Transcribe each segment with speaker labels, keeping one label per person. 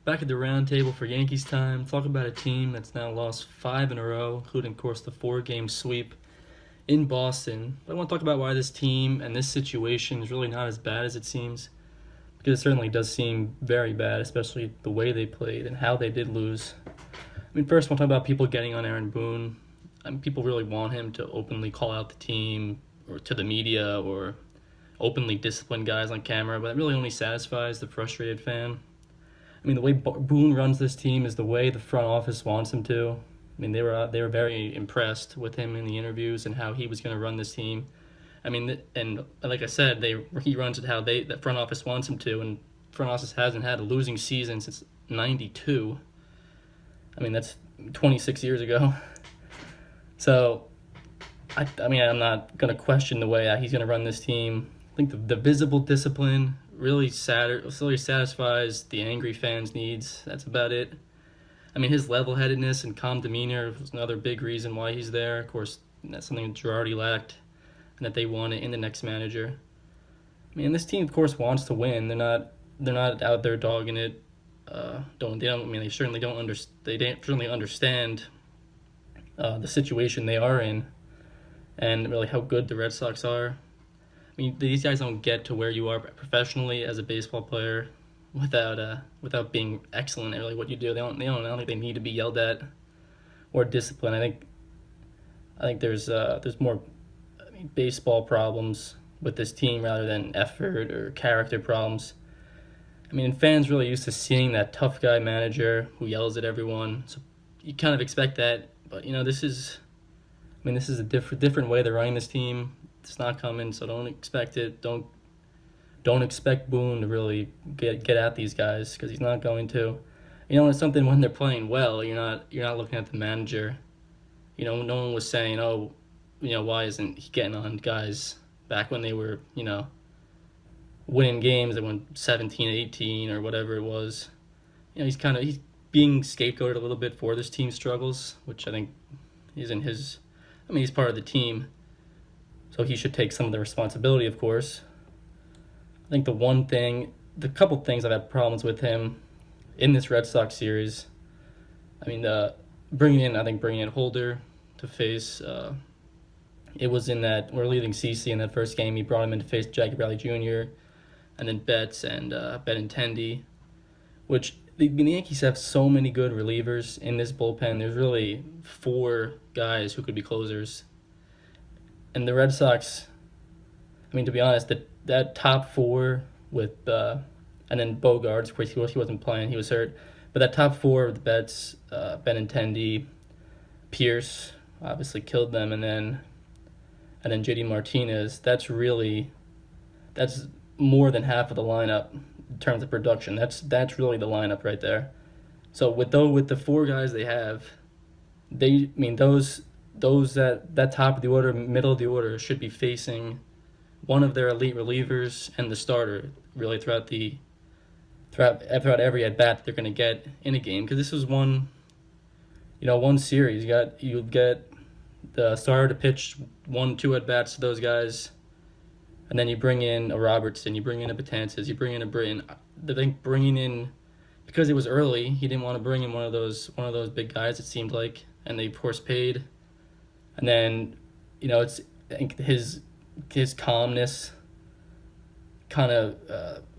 Speaker 1: Back at the round table for Yankees time. Talk about a team that's now lost 5 in a row, including, of course, the 4-game sweep in Boston. But I want to talk about why this team and this situation is really not as bad as it seems, because it certainly does seem very bad, especially the way they played and how they did lose. First, we'll talk about people getting on Aaron Boone. People really want him to openly call out the team or to the media or openly discipline guys on camera, but it really only satisfies the frustrated fan. The way Boone runs this team is the way the front office wants him to. They were very impressed with him in the interviews and how he was going to run this team. And like I said, he runs it how the front office wants him to, and front office hasn't had a losing season since '92. That's 26 years ago. So, I'm not going to question the way he's going to run this team. I think the visible discipline really satisfies the angry fans' needs. That's about it. His level-headedness and calm demeanor was another big reason why he's there. Of course, that's something that Girardi lacked and that they wanted in the next manager. This team, of course, wants to win. They're not out there dogging it. They certainly understand the situation they are in and really how good the Red Sox are. These guys don't get to where you are professionally as a baseball player without being excellent at really what you do. I don't think they need to be yelled at or disciplined. I think there's more baseball problems with this team rather than effort or character problems. Fans really used to seeing that tough guy manager who yells at everyone. So you kind of expect that, but this is a different way they're running this team. It's not coming, so don't expect it. Don't expect Boone to really get at these guys, because he's not going to. It's something when they're playing well. You're not looking at the manager. No one was saying, why isn't he getting on guys back when they were winning games that went 17-18 or whatever it was. He's being scapegoated a little bit for this team's struggles, which I think isn't his. He's part of the team, so he should take some of the responsibility, of course. I think the couple things I've had problems with him in this Red Sox series. Bringing in Holder to face. It was in that we're leaving CC in that first game. He brought him in to face Jackie Bradley Jr. and then Betts and Benintendi, which the Yankees have so many good relievers in this bullpen. There's really 4 guys who could be closers. And the Red Sox, to be honest, that top 4 with, and then Bogarts, of course, he wasn't playing, he was hurt. But that top 4 with Betts, Benintendi, Pierce, obviously killed them, and then JD Martinez, that's more than half of the lineup in terms of production. That's really the lineup right there. So with the 4 guys they have, those that top of the order, middle of the order should be facing one of their elite relievers and the starter really throughout every at bat that they're going to get in a game. Because this is one series. You get the starter to pitch 1-2 at bats to those guys, and then you bring in a Robertson, you bring in a Betances, you bring in a Britton. I think bringing in, because it was early, he didn't want to bring in one of those big guys. It seemed like, and they of course paid. And then, I think his calmness, kind of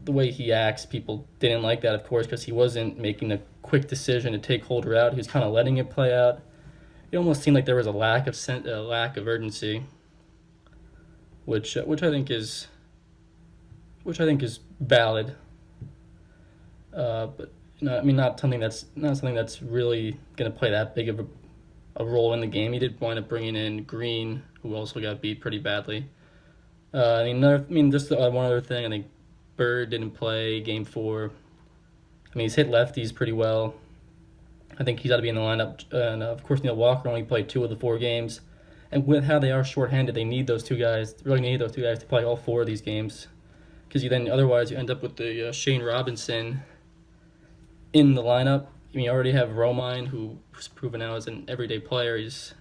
Speaker 1: the way he acts, people didn't like that, of course, because he wasn't making a quick decision to take Holder out. He was kind of letting it play out. It almost seemed like there was a lack of urgency, which I think is valid. But not something that's really going to play that big of a role in the game. He did wind up bringing in Green, who also got beat pretty badly. Just one other thing. I think Bird didn't play Game 4. He's hit lefties pretty well. I think he's got to be in the lineup. And of course, Neil Walker only played 2 of the 4 games. And with how they are shorthanded, they need those 2 guys. They really need those 2 guys to play all 4 of these games. Because otherwise you end up with the Shane Robinson in the lineup. You already have Romine, who's proven now as an everyday player. He's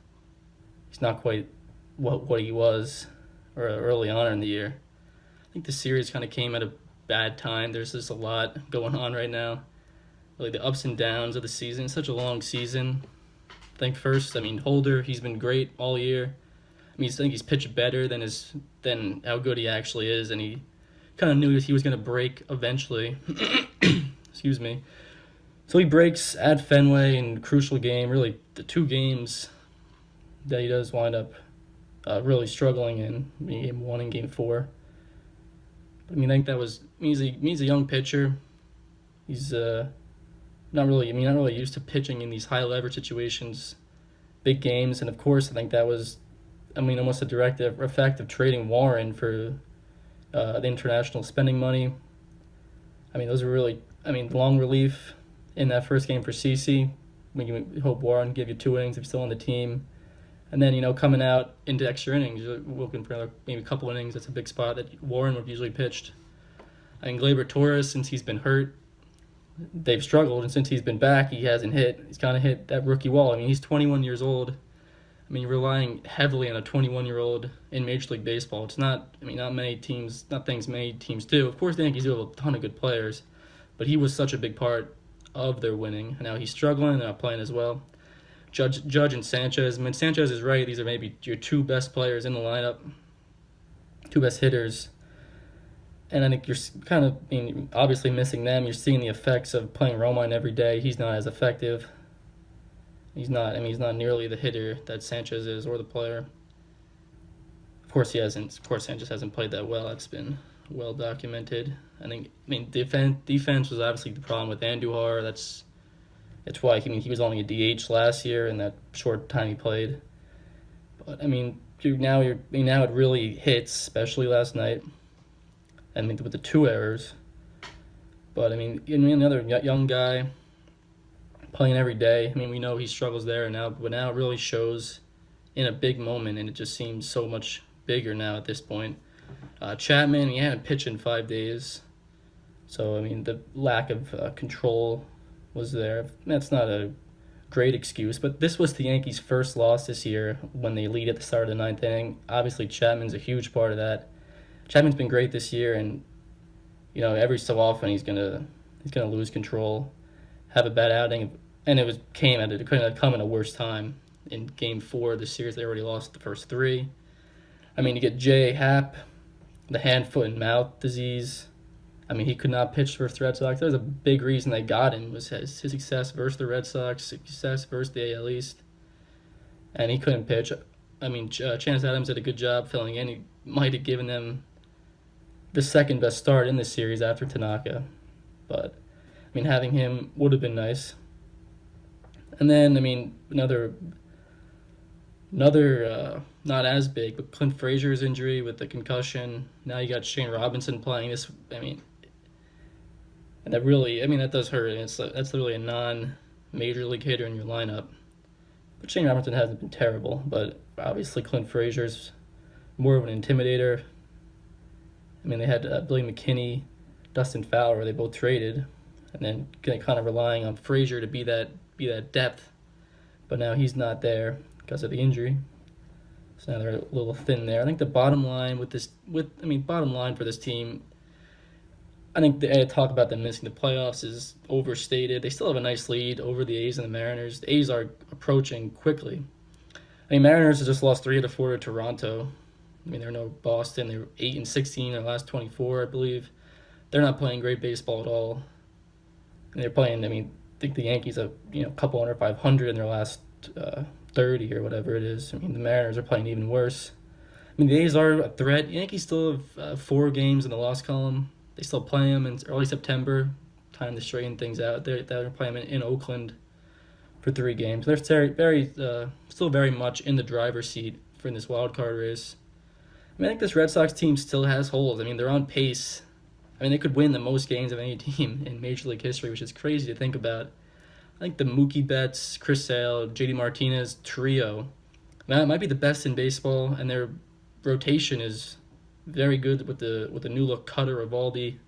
Speaker 1: not quite what he was or early on in the year. I think the series kind of came at a bad time. There's just a lot going on right now. really the ups and downs of the season. It's such a long season. I think first, Holder, he's been great all year. I think he's pitched better than how good he actually is, and he kind of knew he was going to break eventually. Excuse me. So he breaks at Fenway in a crucial game, really the two games that he does wind up really struggling in, Game 1 and Game 4. I think that was, he's a young pitcher. He's not really used to pitching in these high leverage situations, big games, and of course I think that was, almost a direct effect of trading Warren for the international spending money. Those were really, long relief in that first game for CeCe. We hope Warren give you 2 innings if he's still on the team. And then, coming out into extra innings, you're looking for maybe a couple innings. That's a big spot that Warren would have usually pitched. Gleyber Torres, since he's been hurt, they've struggled. And since he's been back, he hasn't hit. He's kind of hit that rookie wall. He's 21 years old. You're relying heavily on a 21-year-old in Major League Baseball. It's not many teams do. Of course, the Yankees do have a ton of good players, but he was such a big part of their winning. Now he's struggling. They're not playing as well. Judge and Sanchez. Sanchez is right. These are maybe your 2 best players in the lineup, 2 best hitters. And I think you're kind of obviously missing them. You're seeing the effects of playing Romine every day. He's not as effective. He's not nearly the hitter that Sanchez is, or the player. Of course, Sanchez hasn't played that well. That's been well documented. Defense was obviously the problem with Andujar. That's why he was only a DH last year in that short time he played. But now it really hits, especially last night. With the 2 errors. But another young guy playing every day. We know he struggles there now, but now it really shows in a big moment, and it just seems so much bigger now at this point. Chapman, he hadn't pitched in 5 days, so the lack of control was there. That's not a great excuse, but this was the Yankees' first loss this year when they lead at the start of the 9th inning. Obviously, Chapman's a huge part of that. Chapman's been great this year, and every so often he's gonna lose control, have a bad outing, and it couldn't have come at a worse time. In Game 4 of the series, they already lost the first 3. You get J. Happ, the hand, foot, and mouth disease. He could not pitch versus the Red Sox. That was a big reason they got him, was his success versus the Red Sox, success versus the AL East, and he couldn't pitch. Chance Adams did a good job filling in. He might have given them the second best start in this series after Tanaka, but having him would have been nice. And then another not as big, but Clint Frazier's injury with the concussion. Now you got Shane Robinson playing this. And that really that does hurt. That's literally a non-major league hitter in your lineup. But Shane Robinson hasn't been terrible, but obviously Clint Frazier's more of an intimidator. They had Billy McKinney, Dustin Fowler. They both traded, and then kind of relying on Frazier to be that depth. But now he's not there because of the injury. So now they're a little thin there. I think the bottom line for this team, I think the talk about them missing the playoffs is overstated. They still have a nice lead over the A's and the Mariners. The A's are approaching quickly. Mariners have just lost 3 out of 4 to Toronto. They're no Boston. They were 8-16 in their last 24, I believe. They're not playing great baseball at all. And they're playing, I think the Yankees have, a couple under 500 in their last 30 or whatever it is. The Mariners are playing even worse. The A's are a threat. Yankees still have 4 games in the loss column. They still play them in early September. Time to straighten things out. They're playing in Oakland for 3 games. They're still very much in the driver's seat for this wild card race. I think this Red Sox team still has holes. They're on pace. They could win the most games of any team in Major League history, which is crazy to think about. I think the Mookie Betts, Chris Sale, JD Martinez trio, that might be the best in baseball, and their rotation is very good with the new look cutter Eovaldi.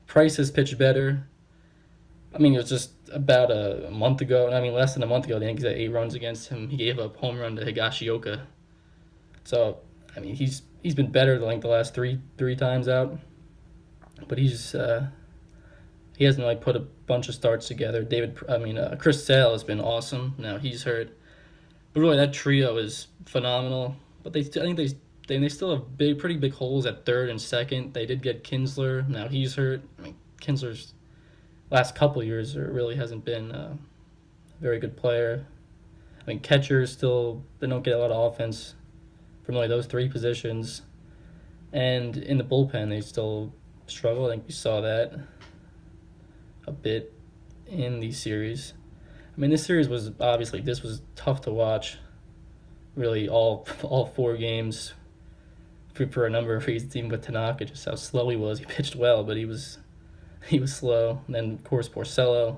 Speaker 1: Price has pitched better. It was just about a month ago. Less than a month ago, the Yankees had 8 runs against him. He gave up home run to Higashioka. So he's been better the last three times out, but he's He hasn't really put a bunch of starts together. Chris Sale has been awesome. Now he's hurt, but really that trio is phenomenal. But I think they still have pretty big holes at third and second. They did get Kinsler. Now he's hurt. I mean, Kinsler's last couple years really hasn't been a very good player. I mean, catchers still, they don't get a lot of offense from really those three positions. And in the bullpen, they still struggle. I think we saw that a bit in the series. I mean, this was tough to watch. Really, all 4 games for a number of reasons. Even with Tanaka, just how slow he was. He pitched well, but he was slow. And then of course Porcello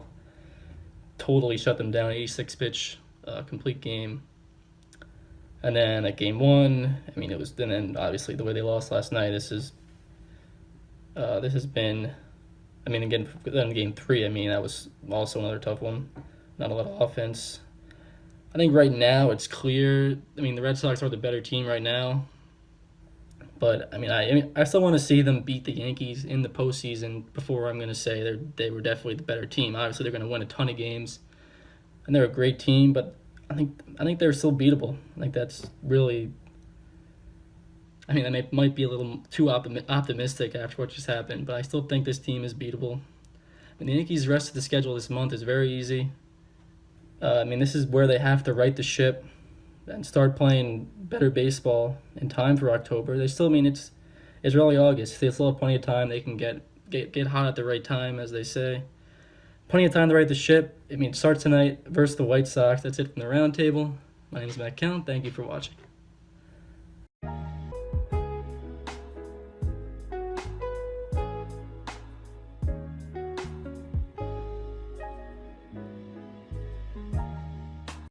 Speaker 1: totally shut them down. 86 pitch complete game. And then at game 1, I mean, and then obviously the way they lost last night. This has been, I mean, again, then game 3, I mean, that was also another tough one. Not a lot of offense. I think right now it's clear. I mean, the Red Sox are the better team right now. But I still want to see them beat the Yankees in the postseason before I'm going to say they were definitely the better team. Obviously, they're going to win a ton of games, and they're a great team. But I think they're still beatable. I think that's really. I mean, that might be a little too optimistic after what just happened, but I still think this team is beatable. And the Yankees' rest of the schedule this month is very easy. I mean, this is where they have to right the ship and start playing better baseball in time for October. They still, I mean, it's early August. They still have plenty of time. They can get hot at the right time, as they say. Plenty of time to right the ship. I mean, it starts tonight versus the White Sox. That's it from the Roundtable. My name is Matt Count. Thank you for watching.